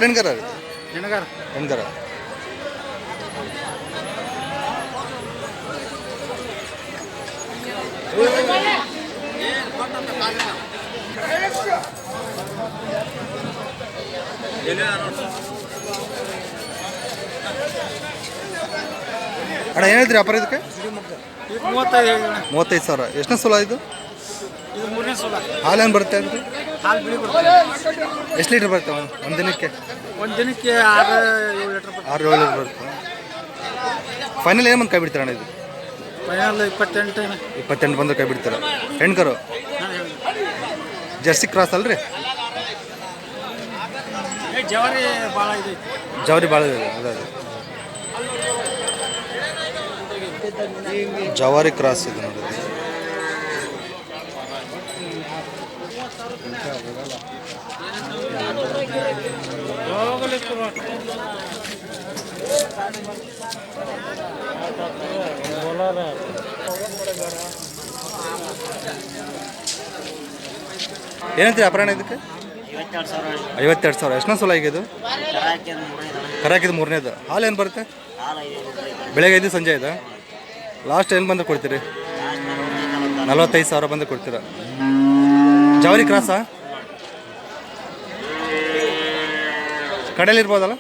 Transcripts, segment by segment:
ಹೆಣ್ಗರ ಹೆಣ್ಗಾರ ಹೆಣ್ಗರ ಅಣ್ಣ ಏನು ಹೇಳ್ತೀರಿ ವ್ಯಾಪಾರ ಇದಕ್ಕೆ? 35 ಸಾವಿರ. ಎಷ್ಟನೇ ಸಲ ಇದು? ಇದು 3ನೇ ಸಲ. ಹಾಲೇನು ಬರುತ್ತೆ ಅದಕ್ಕೆ? ಹಾಲು ಬಿಳಿ ಬರುತ್ತೆ. ಎಷ್ಟು ಲೀಟ್ರ್ ಬರುತ್ತೆ ಒಂದು ದಿನಕ್ಕೆ? ಒಂದು ದಿನಕ್ಕೆ 6-7 ಲೀಟ್ರ್ ಬರುತ್ತೆ. 6-7 ಲೀಟ್ರ್ ಬರುತ್ತೆ. ಫೈನಲ್ ಏನು ಬಂದು ಕೈ ಬಿಡ್ತೀರ ಅಣ್ಣ ಇದು? ಫೈನಲ್ 28. 28 ಬಂದು ಕೈ ಬಿಡ್ತೀರ. ಹೆಣ್ಕರು ಜರ್ಸಿ ಕ್ರಾಸ್ ಅಲ್ರಿ? ಜವಾರಿ ಭಾಳ ಇದೆ. ಜವಾರಿ ಭಾಳ ಇದೆ. ಅದೇ ಜವಾರಿ ಕ್ರಾಸ್ ಇದೆ ನೋಡಿ. ಏನಂತೀರಿ ಅಪರಾಣ ಇದಕ್ಕೆ? 52 ಸಾವಿರ. ಎಷ್ಟನೇ ಸಲ ಈಗ ಇದು? ಕರಾಕಿದು 3ನೇದು. ಹಾಲು ಏನು ಬರುತ್ತೆ? ಬೆಳಗ್ಗೆ 5 ಸಂಜೆ ಇದೆ. ಲಾಸ್ಟ್ ಏನು ಬಂದು ಕೊಡ್ತೀರಿ? 45 ಸಾವಿರ ಬಂದು ಕೊಡ್ತೀರ. ಜವಾರಿ ಕ್ರಾಸಾ? ಕಡೆಯಲ್ಲಿ ಇರ್ಬೋದಲ್ಲ?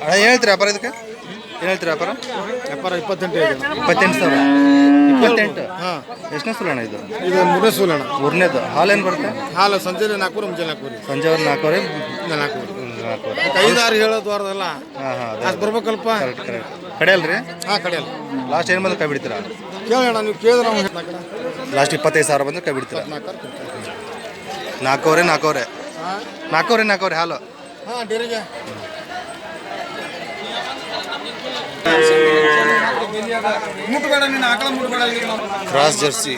ಅಣ್ಣ ಏನು ಹೇಳ್ತೀರಿ ವ್ಯಾಪಾರ ಇದಕ್ಕೆ? ಏನು ಹೇಳ್ತೀರಿ ವ್ಯಾಪಾರ? 28 ಸಾವಿರ. 28. ಹಾಂ. ಎಷ್ಟನೇ ಸಲ ಅಣ್ಣ ಇದು? ಇದು 3ನೇ ಸೂಲ್ ಅಣ್ಣ. 3ನೇದು. ಹಾಲೇನು ಬರುತ್ತೆ? ಹಾಲು ಸಂಜೆ 4 ಮುಂಜಾನೆ 4. ಸಂಜೆ 4 4. 5-6 ಹೇಳೋದು ವಾರದಲ್ಲ. ಹಾಂ ಹಾಂ ಅದು ಬರ್ಬೇಕಲ್ಪ. Correct correct. ಕಡೆಯಲ್ರಿ? ಹಾಂ ಕಡೆಯಲ್ಲ. ಲಾಸ್ಟ್ ಏನು ಬಂದು ಕೈ ಬಿಡ್ತೀರಾ? ಕೇಳಿ ಅಣ್ಣ, ನೀವು ಕೇಳಿದ್ರೆ ನಾವು ಲಾಸ್ಟ್ 25 ಸಾವಿರ ಬಂದು ಕೈ ಬಿಡ್ತೀರಾ? 4 ಹಾಲು. ಹಾಂ ಡೇರಿಗೆ ಮುಟ್ಬೇಡ, ನೀನು ಆಕಳ ಮುಟ್ಬೇಡ. Cross Jersey.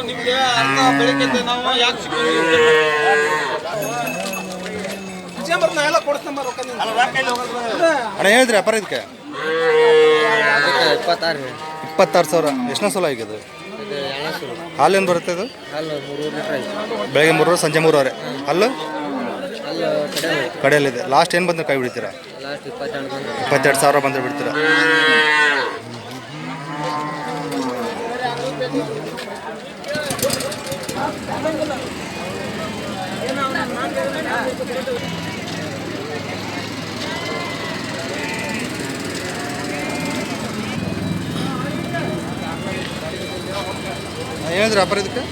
ನಿಮಗೆ ಬೆಳಿಗ್ಗೆ ನಾವು ಯಾಕೆ ಅಣ್ಣ ಹೇಳಿದ್ರಿ ವ್ಯಾಪಾರ ಇದಕ್ಕೆ? 26 ಸಾವಿರ. ಎಷ್ಟನೇ ಸಲ ಈಗ ಇದು? ಹಾಲೇನು ಬರುತ್ತೆ ಇದು? ಬೆಳಗ್ಗೆ 3 ಸಂಜೆ 3 ಹಲ್ಲು ಕಡೆಯಲ್ಲಿದೆ. ಲಾಸ್ಟ್ ಏನು ಬಂದ್ರೆ ಕೈ ಬಿಡ್ತೀರಾ? 22 ಸಾವಿರ ಬಂದರೆ ಬಿಡ್ತೀರಾ? ಹೇಳಿದ್ರಿ ವ್ಯಾಪಾರ ಇದಕ್ಕೆ?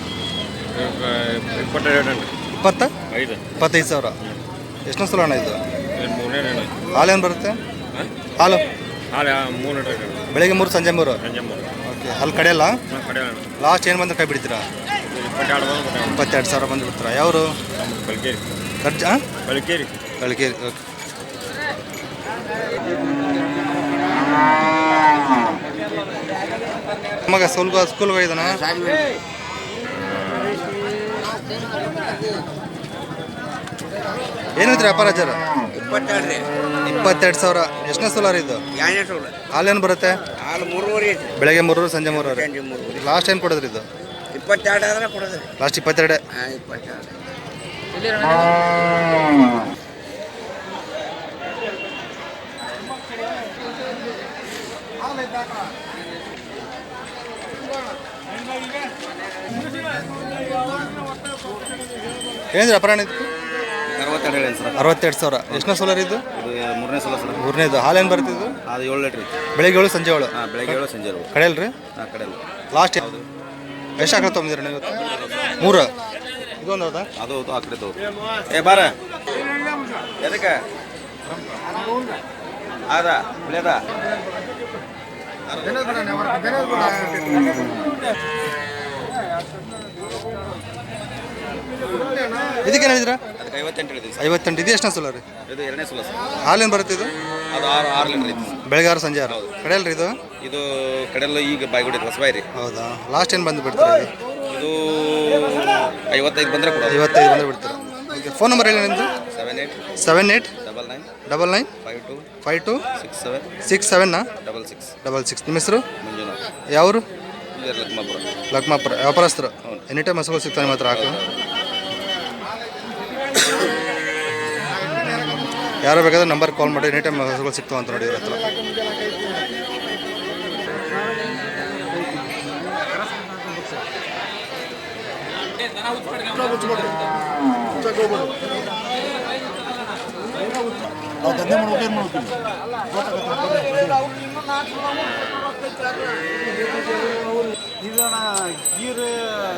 25 ಸಾವಿರ. ಎಷ್ಟನೇ ಸಲ ಅಣ್ಣ ಇದು? ಹಾಲೇನು ಬರುತ್ತೆ? ಹಾಲು ಬೆಳಗ್ಗೆ 3 ಸಂಜೆ 3. ಓಕೆ. ಅಲ್ಲಿ ಕಡೆಯಲ್ಲ? ಲಾಸ್ಟ್ ಏನು ಬಂದ್ರೆ ಕೈ ಬಿಡ್ತೀರಾ? 22 ಸಾವಿರ ಬಂದು ಬಿಡ್ತೀರಾ? ಯಾವರು? ಕಳ್ಕೇರಿ. ಓಕೆ. ಮಗ ಸ್ಕೂಲ್ಗೆ ಹೋಗಿದ್ದಾನ? ಏನಿದ್ರಿ ವ್ಯಾಪಾರ ಅಜ್ಜಾರ? 22 ಸಾವಿರ. ಎಷ್ಟನೇ ಸೋಲಾರ್ ಇದು? ಹಾಲೇನು ಬರುತ್ತೆ? ಬೆಳಗ್ಗೆ 3 ಸಂಜೆ 3. ಲಾಸ್ಟ್ ಏನು ಕೊಡೋದ್ರಿ ಇದು? 22 ಕೊಡೋದ್ರಿ. ಲಾಸ್ಟ್ 22. ಏನಿದ್ರಿ ವ್ಯಾಪಾರ ಇದು? 62 ಸಾವಿರ. ಎಷ್ಟನೇ ಸೋಲಾರ್ ಇದು? 3ನೇ ಸಲ ಸರ್. 3ನೇದು. ಹಾಲೇನು ಬರ್ತಿದ್ದು? ಅದು 7 ಲೀಟ್ರ್. ಬೆಳಗ್ಗೆ 7 ಸಂಜೆ 7. ಬೆಳಗ್ಗೆ 7 ಸಂಜೆ 7. ಕಡೆಯಲ್ರಿ? ಕಡೆಯಲ್ಲ. ಲಾಸ್ಟ್ ಯಾವುದು? ಎಷ್ಟು ಆಕಳ ತೊಗೊಂಡಿದ್ದೀರ ನೀವು? 3. ಇದೊಂದು ಹೌದಾ? ಅದು ಆ ಕಡೆ ತಗೋ. ಬಾರ ಎದಕ್ಕೆ ಅದ ಬಿಳೆದ ಇದಕ್ಕೇನು ಹೇಳಿದ್ರ? ಅದಕ್ಕೆ 58 ಹೇಳಿದ್ವಿ ಸರ್. 58. ಇದು ಎಷ್ಟನೇ ಸಲ ರೀ? ಇದು ಎರಡನೇ ಸಲ ಸರ್. ಹಾಲೇನು ಬರುತ್ತೆ ಇದು? ಅದು 6 ಲೀಟರ್ ಐತಿ. ಬೆಳಗ್ಗೆ 6 ಸಂಜೆ 6 ಕಡೆಯಲ್ರಿ ಇದು? ಇದು ಕಡೆಲ್ಲ ಈಗ ಬಾಯ್ಗುಡಿ ಹೊಸಬಾಯಿ ರೀ. ಹೌದಾ? ಲಾಸ್ಟ್ ಏನು ಬಂದು ಬಿಡ್ತಾರೆ ಇದು 55 ಬಂದರೆ ಕೊಡೋದು. 55 ಬಂದರೆ ಬಿಡ್ತಾರೆ. ಓಕೆ, ಫೋನ್ ನಂಬರ್ ಹೇಳಿ ನಿಮ್ಮದು? 78 99 52 67 66. ನಿಮ್ಮ ಹೆಸರು? ಯಾವರು? ಲಕ್ಮಾಪುರ. ವ್ಯಾಪಾರಸ್ಥರು? ಎನಿ ಟೈಮ್ ಹಸುಗಳು ಸಿಗ್ತಾನೆ ಮಾತ್ರ ಹಾಕು. ಯಾರು ಬೇಕಾದ್ರೆ ನಂಬರ್ ಕಾಲ್ ಮಾಡಿ, ಎನಿ ಟೈಮ್ ಹಸುಗಳು ಸಿಗ್ತಾವೆ ಅಂತ ನೋಡಿ ಇವ್ರ ಹತ್ರ.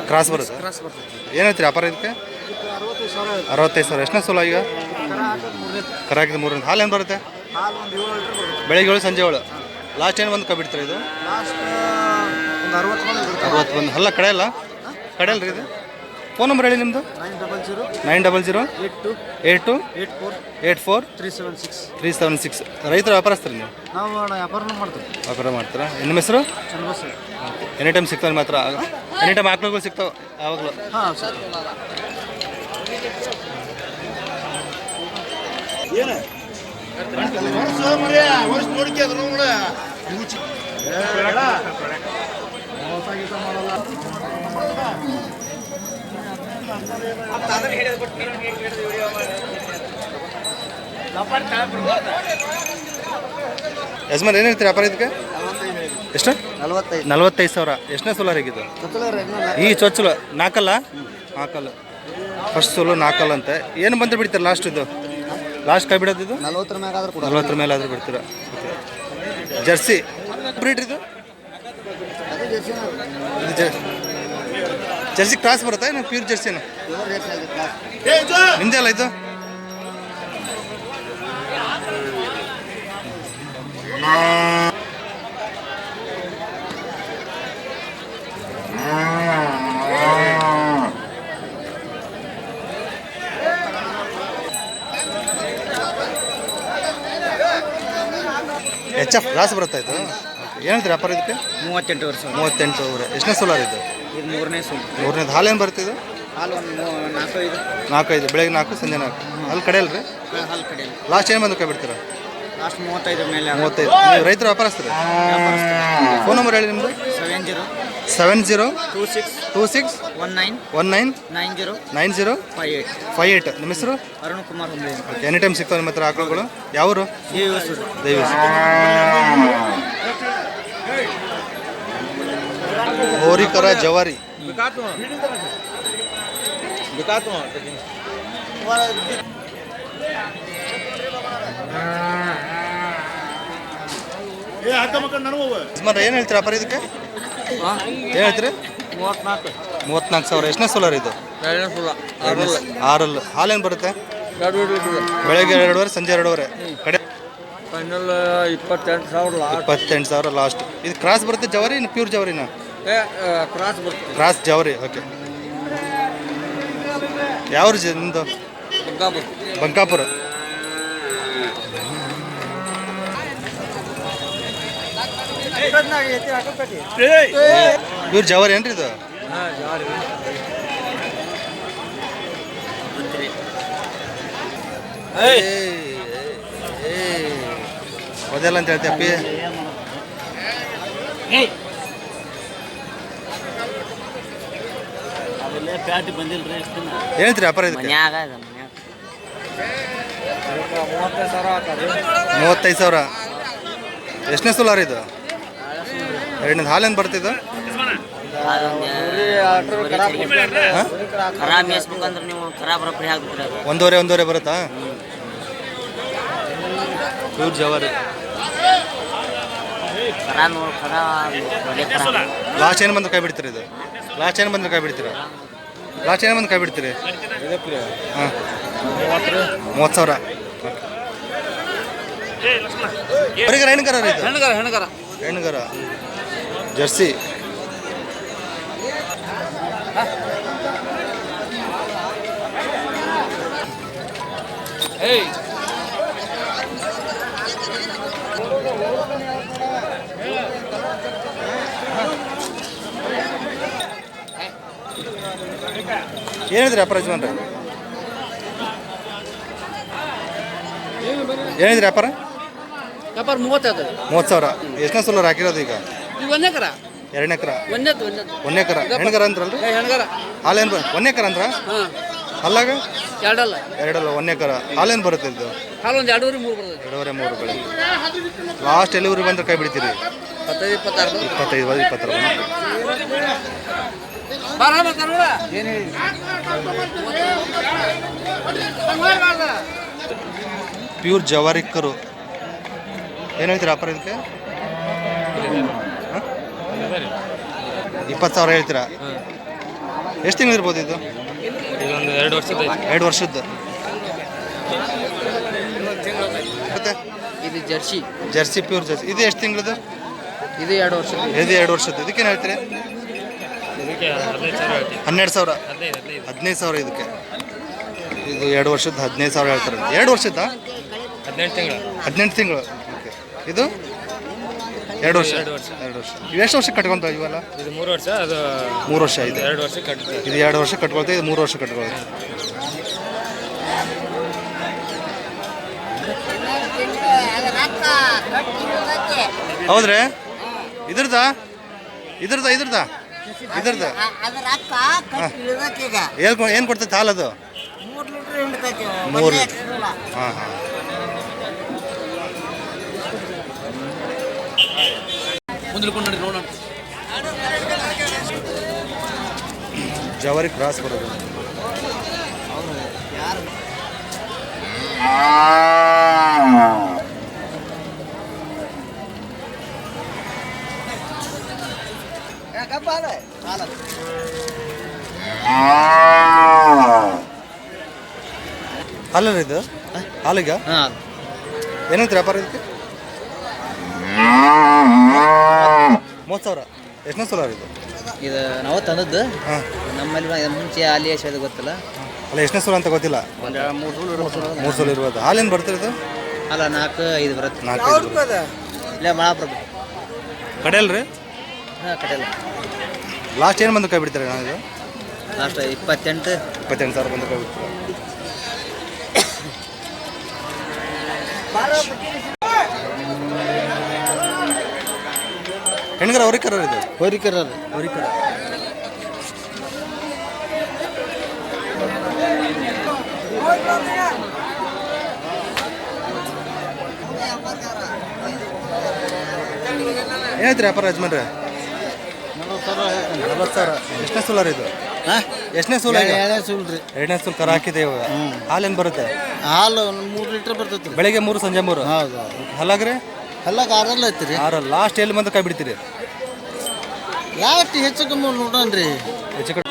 ಕ್ರಾಸ್ ಬರುತ್ತೆ. ಏನು ಹೇಳ್ತೀರಿ ವ್ಯಾಪಾರ ಇದಕ್ಕೆ? 65,000. ಎಷ್ಟನೇ ಸೋಲ ಈಗ? ಕರ ಹಾಕಿದ 3. ಹಾಲು ಏನು ಬರುತ್ತೆ? ಬೆಳಿಗ್ಗೆ 7 ಸಂಜೆ 7. ಲಾಸ್ಟ್ ಏನು ಬಂದು ಕಬಿಡ್ತಾರೆ ಇದು? 60 ಬಂದು. ಅಲ್ಲ ಕಡೆಯಲ್ಲ ಕಡೆಯಲ್ಲ ರೀ ಇದು? ಫೋನ್ ನಂಬರ್ ಹೇಳಿ ನಿಮ್ಮದು? 900 82 84 376. ರೈತರ ವ್ಯಾಪಾರಸ್ತಾರೆ ನೀವು? ನಾವು ವ್ಯಾಪಾರ ಮಾಡ್ತೀರಾ? ನಿಮ್ಮ ಹೆಸರು? ಎನಿ ಟೈಮ್ ಸಿಗ್ತಾವೆ ಮಾತ್ರ? ಎನಿ ಟೈಮ್ ಆಕಳುಗಳು ಸಿಗ್ತಾವೆ ಯಾವಾಗಲೂ? ಹಾಂ ಸರ್. ಯಜಮಾನ್ ಏನು ಹೇಳ್ತೀರಿ ವ್ಯಾಪಾರ ಇದಕ್ಕೆ? ಎಷ್ಟು? 45,000. ಎಷ್ಟನೇ ಸೋಲಾರ್ ಹೇಗಿದ್ದು? ಈ ಚೊಚ್ಚಲು ನಾಲ್ಕಲ್ಲ? ಫಸ್ಟ್ ಸೋಲು 4 ಅಂತೆ. ಏನು ಬಂದ್ರೆ ಬಿಡ್ತೀರ ಲಾಸ್ಟ್ ಇದು? ಲಾಸ್ಟ್ ಕೈ ಬಿಡೋದು ಇದು? 40 ಮೇಲೆ ಆದರೂ ಬಿಡ್ತೀರಾ? ಜರ್ಸಿ ಬ್ರೀಡ್ ಇದು? ಜರ್ಸಿ ಕ್ರಾಸ್ ಬರುತ್ತಾ ಏನು ಪ್ಯೂರ್ ಜರ್ಸಿನ? ನಿಂದೆ ಅಲ್ಲ ಇದು? HF ಕ್ರಾಸ್ ಬರುತ್ತಾ ಇದು? ಏನು ಹೇಳ್ತೀರಿ ವ್ಯಾಪಾರ ಇದಕ್ಕೆ? 38 ವರ್ಷ. 38. ಎಷ್ಟನೇ ಸೋಲಾರ್ ಇದು? ಇದು 3ನೇ ಸೋಲು. 3ನೇದು. ಹಾಲು ಏನು ಬರುತ್ತೆ ಇದು? ಹಾಲು 4-5. 4-5. ಬೆಳಗ್ಗೆ 4 ಸಂಜೆ 4. ಅಲ್ಲಿ ಕಡೆಯಲ್ರಿ? ಹಾಲು ಕಡೆ ಲಾಸ್ಟ್ ಏನು ಬಂದು ಕೈ ಬಿಡ್ತೀರಾ? ಲಾಸ್ಟ್ 35 ಮೇಲೆ. 35. ನೀವು ರೈತರು ವ್ಯಾಪಾರಸ್ತಾರೆ? ಫೋನ್ ನಂಬರ್ ಹೇಳಿ ನಿಮ್ಮದು? 70 26 19 90 58. ನಿಮ್ಮ ಹೆಸರು? ಅರುಣ್ ಕುಮಾರ್ ಹುಂಬಳಿ. ಎನಿ ಟೈಮ್ ಸಿಗ್ತಾವೆ ನಿಮ್ಮ ಹತ್ರ ಆಕಳುಗಳು? ಯಾವರು? ದೈವ. ಹೋರಿಕರ ಜವಾರಿ. ಏನು ಹೇಳ್ತೀರಾ ವ್ಯಾಪಾರ ಇದಕ್ಕೆ? ಏನು ಹೇಳ್ತೀರಿ? 34,000. ಎಷ್ಟನೇ ಸೋಲಾರ್ ಇದು? 6. ಹಾಲೇನು ಬರುತ್ತೆ? ಬೆಳಗ್ಗೆ 2:30 ಸಂಜೆ 2:30 ಕಡೆ? Final 28,000 last. ಇದು ಕ್ರಾಸ್ ಬರುತ್ತೆ ಜವಾರಿ? ಇನ್ನು ಪ್ಯೂರ್ ಜವಾರಿನ? ಕ್ರಾಸ್ ಬರ್ತದೆ. ಕ್ರಾಸ್ ಜವಾರಿ. ಓಕೆ. ಯಾವ ನಿಮ್ಮದು? ಬಂಕಾಪುರ. ಪ್ಯೂರ್ ಜವಾರಿ ಏನ್ರಿ ಇದು? ಅದೆಲ್ಲ ಅಂತ ಹೇಳ್ತೀಯಪ್ಪಿ? ಏನಂತೀರಿ ವ್ಯಾಪಾರ ಇದಕ್ಕೆ? 35,000. ಎಷ್ಟನೇ ಸೋಲಾರ್ ಇದು? 2ನೇದು. ಹಾಲೇನು ಬರ್ತಿದ್ದು? ಒಂದೂವರೆ ಬರುತ್ತಾ? ಪ್ಯೂರ್ ಜವಾರಿ. ಲಾಸ್ಟ್ ಏನು ಬಂದು ಕೈ ಬಿಡ್ತೀರಿ ಇದು? ಲಾಸ್ಟ್ ಏನು ಬಂದ್ರೆ ಕೈ ಬಿಡ್ತೀರಾ? ಹಾಂ 30,000. ಹೆಣ್ಗರ ಇದು? ಹೆಣ್ಗರ ಜರ್ಸಿ. ಏನಿದ್ರಿ ವ್ಯಾಪಾರ ಯಜಮಾನ್ರೆ? ಏನಿದ್ರಿ ವ್ಯಾಪಾರ? ವ್ಯಾಪಾರ 30 30,000. ಎಷ್ಟನೇ ಸೋಲಾರ್ ಹಾಕಿರೋದು ಈಗ? ಈಗ 1 ಎಕರೆ 2 ಎಕರೆ 1 ಎಕರೆ ಹೆಣ್ಗರ ಅಂದ್ರಲ್ರಿ? ಹೆಣ್ಗರ ಹಾಲೇನು 1 ಎಕರೆ ಅಂದ್ರ? ಹಾಂ ಅಲ್ಲಾಗ ಎರಡಲ್ಲ 1 ಎಕರೆ ಹಾಲೇನು ಬರುತ್ತೆ ಇದು? ಹಾಲು ಒಂದು 2.5 3 ಬರ್ತದೆ. 2.5 3 ಬೆಳೆ. ಲಾಸ್ಟ್ ಎಲ್ಲಿವರೆಗೆ ಬಂದ್ರೆ ಕೈ ಬಿಡ್ತೀರಿ? 25 26 25 ಬಾರ ಮಾತಾಡೋಣ. ಪ್ಯೂರ್ ಜವಾರಿಕರು. ಏನು ಹೇಳ್ತೀರಿ ವ್ಯಾಪಾರ ಇದಕ್ಕೆ? 20,000 ಹೇಳ್ತೀರಾ? ಎಷ್ಟು ತಿಂಗಳು ಇರ್ಬೋದು ಇದು? ಇದೊಂದು 2 ವರ್ಷದ 2 ವರ್ಷದ್ದು. ಮತ್ತೆ ಇದು ಜರ್ಸಿ ಜರ್ಸಿ ಪ್ಯೂರ್ ಜರ್ಸಿ. ಇದು ಎಷ್ಟು ತಿಂಗಳದು? ಇದು 2 ವರ್ಷ. ಇದು 2 ವರ್ಷದ್ದು. ಇದಕ್ಕೇನು ಹೇಳ್ತೀರಿ? ಇದಕ್ಕೆ 15,000 ಹೇಳ್ತೀವಿ. 12,000 15 15,000 ಇದಕ್ಕೆ. ಇದು 2 ವರ್ಷದ್ದು 15,000 ಹೇಳ್ತಾರೆ. 2 ವರ್ಷದ್ದಾ? 18 ತಿಂಗಳು 18 ತಿಂಗಳು. ಓಕೆ. ಇದು 2 ವರ್ಷ. 2 ವರ್ಷ. 2 ವರ್ಷ. ಇವು ಎಷ್ಟು ವರ್ಷ ಕಟ್ಕೊಂತ ಇವೆಲ್ಲ? ಇದು 3 ವರ್ಷ, ಅದು 3 ವರ್ಷ ಇದೆ. 2 ವರ್ಷ ಕಟ್ತೀವಿ. ಇದು 2 ವರ್ಷ ಕಟ್ಕೊಳ್ತೀವಿ, ಇದು 3 ವರ್ಷ ಕಟ್ಕೊಳ್ತೀವಿ. ಹೌದ್ರಿ? ಇದ್ರದಾ ಇದ್ರದಾ ಇದ್ರದಾ ಇದ್ರದ್ದು ಏನು ಕೊಡ್ತೈತೆ ಹಾಲದು? 3 ಲೀಟ್ರ್. ಹಾಂ ಹಾಂ. ಜವಾರಿ ಕ್ರಾಸ್ ಬರೋದು. ಹಾಲಲ್ಲ ಇದು? ಹಾಲಿಗ ಹಾಂ ಏನಂತ ವ್ಯಾಪಾರ ಇದಕ್ಕೆ? 30,000. ಎಷ್ಟನೇ ಸೋಲಾರ್ ಇದು? ಇದು ನಾವು ತಂದದ್ದು ಹಾಂ. ನಮ್ಮಲ್ಲಿ ಮುಂಚೆ ಅಲ್ಲಿ ಎಷ್ಟದು ಗೊತ್ತಿಲ್ಲ. ಅಲ್ಲ ಎಷ್ಟನೇ ಸೋಲ ಅಂತ ಗೊತ್ತಿಲ್ಲ. 3 ಸೋಲ ಇರ್ಬೋದು. ಹಾಲೇನು ಬರ್ತಾರೆ ಇದು? ಅಲ್ಲ 4 5 ಬರುತ್ತೆ. 4 ಇಲ್ಲ ಮಳಾಪುರ ಕಡೆಯಲ್ರಿ? ಹಾಂ ಕಟ್ಟಲ್ಲ. ಲಾಸ್ಟ್ ಏನು ಬಂದು ಕೈ ಬಿಡ್ತಾರೆ ನಾನು ಇದು? ಲಾಸ್ಟ್ 28 28,000 ಬಂದು ಕೈ ಬಿಡ್ತಾರೆ. ಹೆಣ್ಗರ ಅವ್ರಿಕರ ಇದು? ಹೋರಿಕರ ಅವ್ರಿಕರ. ಏನಾಯ್ತು ವ್ಯಾಪಾರ ಯಜಮಾನ್ರೆ? 40,000. ಎಷ್ಟನೇ ಸೋಲಾರ್ ಇದು? ಎಷ್ಟನೇ ಸೋಲ? ಎರಡನೇ ಸೋಲ್ ಕರ ಹಾಕಿದೆ ಇವಾಗ. ಹಾಲೇನು ಬರುತ್ತೆ? ಹಾಲು 3 ಲೀಟ್ರ್ ಬರ್ತೈತಿ. ಬೆಳಿಗ್ಗೆ 3 ಸಂಜೆ 3. ಹೌದು. ಹಲಾಗ್ರಿ? ಎಲ್ಲ 6 ಐತ್ರಿ. 6. ಲಾಸ್ಟ್ ಎಲ್ಲಿ ಬಂದು ಕೈ ಬಿಡ್ತೀರಿ? ಲಾಸ್ಟ್ ಹೆಚ್ಚು ಕಮ್ಮಿ ನೋಡೋಣ್ರಿ. ಹೆಚ್ಚು ಕಡೆ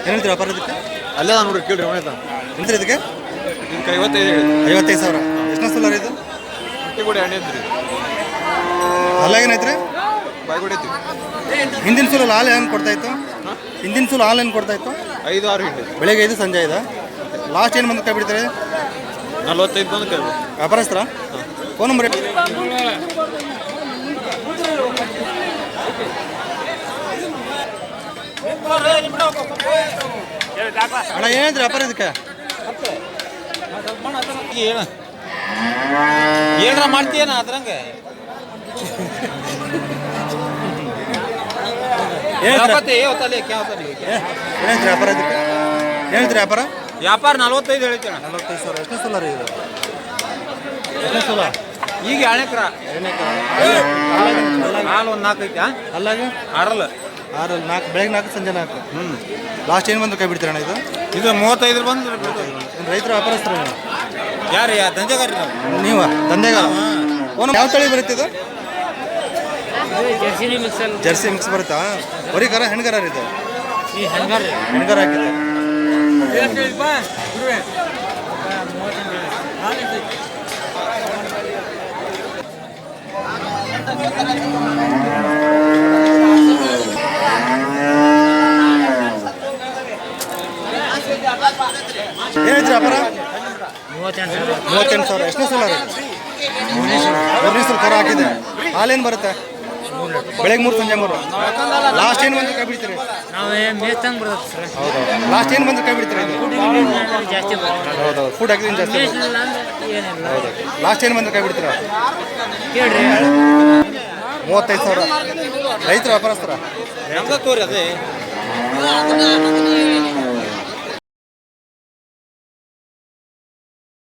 ಏನಂತೀರಿ ವ್ಯಾಪಾರ ಇದಕ್ಕೆ? ಅಲ್ಲೇ ನೋಡ್ರಿ ಕೇಳ್ರಿ ಅವನೇ ಎಂತ್ರಿ ಇದಕ್ಕೆ? ಇದಕ್ಕೆ 55 55,000. ಎಷ್ಟನೇ ಸೋಲಾರ್ ಇದು? ಕೂಡ ಎಣ್ಣೆ ಐತ್ರಿ. ಅಲ್ಲ ಏನೈತ್ರಿ? ಬಾಯ್ಗೊಡಿ ಐತಿ. ಹಿಂದಿನ ಸೂಲ ಹಾಲು ಏನು ಕೊಡ್ತಾಯಿತ್ತು? ಹಿಂದಿನ ಸೂಲ ಹಾಲು ಏನು ಕೊಡ್ತಾಯಿತ್ತು? 5 6 ಹಿಂಡಿ. ಬೆಳಿಗ್ಗೆ 5 ಸಂಜೆ 5. ಲಾಸ್ಟ್ ಏನು ಬಂದು ಕೈ ಬಿಡ್ತಾರೆ? 45 ಬಂದು ಕೇಳಿ. ವ್ಯಾಪಾರಸ್ತ್ರ ಫೋನ್ ನಂಬರ್ ಅಣ್ಣ ಏನಂದ್ರೆ ವ್ಯಾಪಾರ ಇದಕ್ಕೆ? ಏನಾರ ಮಾಡ್ತೀಯನ ಅದ್ರಂಗೆ ಏನಂದ್ರೆ ವ್ಯಾಪಾರ ಇದಕ್ಕೆ? ಏನಂದ್ರೆ ವ್ಯಾಪಾರ? ವ್ಯಾಪಾರ 45 ಹೇಳ್ತೀನ. 45,000. ಎಷ್ಟನೇ ಸೋಲಾರ್ ಇದು? ಎಷ್ಟನೇ ಸೋಲ? ಈಗ 2 ಎಕರೆ ಹಾಲು ಒಂದು 4 ಐತೆ. ಅಲ್ಲಾಗ 6 6 4 ಬೆಳಗ್ಗೆ 4 ಸಂಜೆ 4. ಲಾಸ್ಟ್ ಏನು ಬಂದು ಕೈ ಬಿಡ್ತೀರಣ್ಣ ಇದು? ಇದು 35 ಬಂದು ರೈತರ ವ್ಯಾಪಾರಸ್ಥರು ಯಾರು ದಂಧೆಗಾರಿ ನಾವು. ನೀವು ದಂಧೆಗಾರ? ಒಂದು ಯಾವ ತಳಿ ಬರುತ್ತೆ ಇದು ಜರ್ಸಿನೇ ಮಿಕ್ಸಲ್ ಜರ್ಸಿ ಮಿಕ್ಸ್ ಬರುತ್ತಾ ಹೊರಿಕರ ಹೆಣ್ಗರ ಇದು ಈ ಹಂಗಾರ ಹೆಣ್ಗರ ಹಾಕಿದೆ ಏನಾಯ್ತು ವ್ಯಾಪಾರ 38 ಸಾವಿರ ಎಷ್ಟನೇ ಸಲ ಮೂರನೇ ಸಲ ಕರ ಹಾಕಿದೆ ಹಾಲೇನು ಬರುತ್ತೆ ಬೆಳಗ್ಗೆ 3 ಸಂಜೆ 3 ಲಾಸ್ಟ್ ಏನು ಬಂದ್ರೆ ಕೈ ಬಿಡ್ತೀರಿ ನಾವು ಮೇಸ್ತಂಗೆ ಬರ್ತದೆ ಸರ್ ಹೌದು ಲಾಸ್ಟ್ ಏನು ಬಂದ್ರೆ ಕೈ ಬಿಡ್ತೀರಿ ಇದು ಜಾಸ್ತಿ ಹೌದು ಫುಡ್ ಹಾಕಿದ್ರೆ ಜಾಸ್ತಿ ಏನಿಲ್ಲ ಹೌದು ಲಾಸ್ಟ್ ಏನು ಬಂದ್ರೆ ಕೈ ಬಿಡ್ತೀರಾ ಕೇಳ್ರಿ 35 ಸಾವಿರ ರೈತರ ವ್ಯಾಪಾರಸ್ಥರ ಹೆಂಗ ತೋರಿ ಅದೇ